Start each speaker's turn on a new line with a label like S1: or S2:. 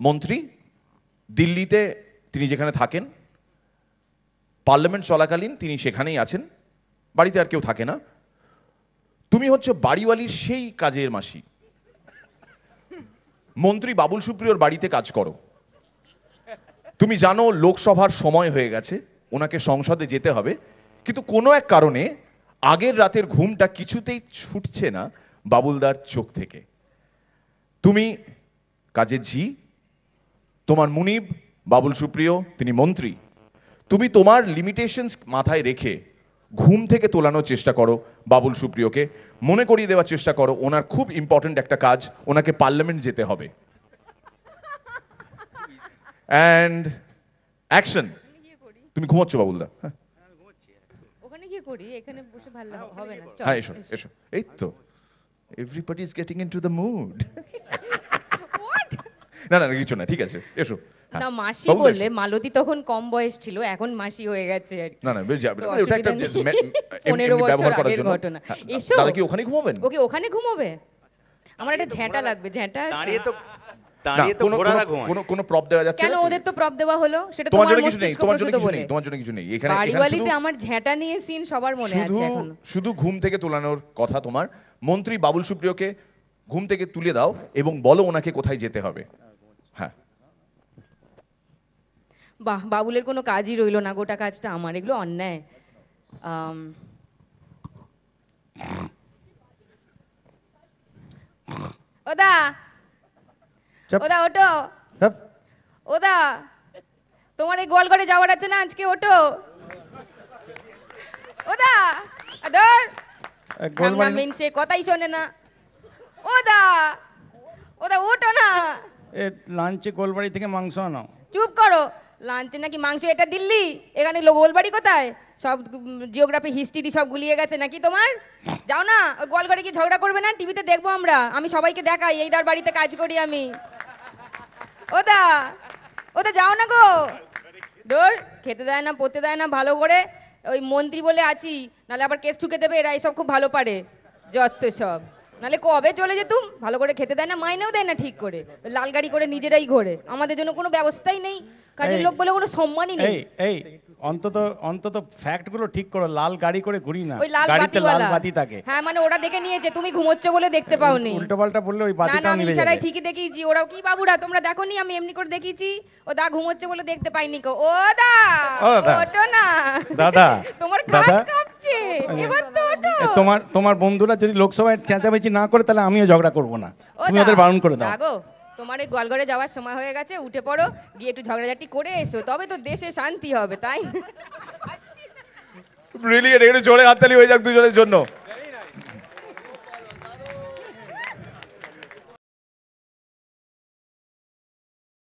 S1: মন্ত্রী, দিল্লিতে তিনি যেখানে থাকেন, পার্লামেন্ট চলাকালীন তিনি সেখানেই আছেন, বাড়িতে আর কেউ থাকে না। তুমি হচ্ছে বাড়িওয়ালির সেই কাজের মাসি। মন্ত্রী বাবুল সুপ্রিয়র বাড়িতে কাজ করো। তুমি জানো লোকসভার সময় হয়ে গেছে, ওনাকে সংসদে যেতে হবে, কিন্তু কোনো এক কারণে আগের রাতের ঘুমটা কিছুতেই ছুটছে না বাবুলদার চোখ থেকে। তুমি কাজের ঝি, তোমার মুনিব বাবুল সুপ্রিয় তিনি মন্ত্রী। তুমি তোমার লিমিটেশনস মাথায় রেখে ঘুম থেকে তোলানোর চেষ্টা করো বাবুল সুপ্রিয়কে, মনে করিয়ে দেওয়ার চেষ্টা করো ওনার খুব ইম্পর্ট্যান্ট একটা কাজ, ওনাকে পার্লামেন্ট যেতে হবে। And action. তুমি ঘুমোচ্ছ বাবুলদা? হ্যাঁ,
S2: ওখানে কি করি? এখানে বসে ভালো হবে না।
S1: হ্যাঁ, এসো এসো। এই তো, everybody is getting into the mood. না না কিছু না, ঠিক আছে, এসো।
S2: না, মাসি বললে মালতী তখন কম বয়স ছিল, এখন মাসি হয়ে গেছে আর কি।
S1: না না, ওটা একটা
S2: 15 বছর আগের ঘটনা। এসো।
S1: দাদা কি ওখানে ঘুমাবেন?
S2: ওকে ওখানে ঘুমাবে? আমার একটা ঝ্যাঁটা লাগবে। ঝ্যাঁটা
S3: দাঁড়িয়ে তো ঘোড়ারা ঘুমায়।
S1: কোনো প্রপ দেওয়া যাচ্ছে
S2: কেন? ওদের তো প্রপ দেওয়া হলো, সেটা
S1: তোমার
S2: তোমার
S1: জন্য কিছু নেই,
S2: মস্তিষ্ক
S1: তোমার জন্য
S2: প্রসূত
S1: কিছু
S2: বলে।
S1: নেই, তোমার জন্য কিছু নেই। এখানে
S2: বাড়িওয়ালিতে আমার ঝ্যাঁটা নিয়ে সিন সবার মনে আছে এখন।
S1: শুধু ঘুম থেকে তোলানোর কথা তোমার। মন্ত্রী বাবুল সুপ্রিয়কে ঘুম থেকে তুলে দাও এবং বলো ওনাকে কোথায় যেতে হবে। হ্যাঁ।
S2: বাহ, বাবুলের কোনো কাজই রইলো না, গোটা কাজটা আমার। এগুলো অন্যায়। ওদা ওদা ওটো, ওদা তোমার এই গোয়ালঘরে যাওয়ার আছে না আজকে, ওটো ওদা। আদর ঘামনা মিনসে কথাই শোনে না। ওদা ওদা ওটো না।
S4: লাঞ্চে গোলবাড়ি থেকে মাংস আনাও।
S2: চুপ করো। লাঞ্চে নাকি মাংস? এটা দিল্লি, এখানে গোলবাড়ি কোথায়? সব জিওগ্রাফি হিস্ট্রি সব গুলিয়ে গেছে নাকি তোমার? যাও না, ওই গোয়ালঘরে কি ঝগড়া করবে না? টিভিতে দেখবো আমরা, আমি সবাইকে দেখাই এইদার বাড়িতে কাজ করি আমি। ওদা ওদা যাও না গো। ডোর খেতে দেয় না, পড়তে দেয় না ভালো করে। ওই মন্ত্রী বলে আছি, নাহলে আবার কেস ঠুকে দেবে। এরা এইসব খুব ভালো পারে, যত সব। নাহলে কবে চলে যেতুম। ভালো করে খেতে দেয় না, মাইনেও দেয় না ঠিক করে। লাল গাড়ি করে নিজেরাই ঘোরে, আমাদের জন্য কোনো ব্যবস্থাই নেই। কাজের লোক বলে কোনো সম্মানই নেই।
S4: এই অন্তত ফ্যাক্ট গুলো ঠিক করো। লাল গাড়ি করে ঘুরি না,
S2: ওই লাল
S4: গাড়িতে লাল
S2: বাতিওয়ালা।
S4: বাতি থাকে।
S2: হ্যাঁ, মানে ওরা দেখে নিয়েছে তুমি ঘুমোচ্ছ বলে দেখতে পাওনি।
S4: উল্টোপাল্টা বললে ওই
S2: না না,
S4: বাতিটাও
S2: আমি
S4: নিভে
S2: ইশারায়
S4: যাবে।
S2: ঠিকই দেখিয়েছি। ওরাও কি বাবুরা তোমরা দেখোনি? আমি এমনি করে দেখিয়েছি। ও দা ঘুমোচ্ছে বলে দেখতে পাইনি কো। ও দা ওঠো না
S4: দাদা,
S2: তোমার খাট কাঁপছে, এবার তো ওঠো।
S4: তোমার বন্ধুরা যদি লোকসভায় চেঁচামেচি না করে তাহলে আমিও ঝগড়া করব না। তুমি ওদের বারণ করে দাও।
S2: গো, তোমার এই গোয়ালঘরে যাওয়ার সময় হয়ে গেছে, উঠে পড়ো, গিয়ে একটু ঝগড়াঝাটি করে এসো, তবে তো দেশে শান্তি হবে, তাই?
S1: ব্রিলিয়েন্ট, এখানে জোরে হাততালি হয়ে যাক দুজনের জন্য।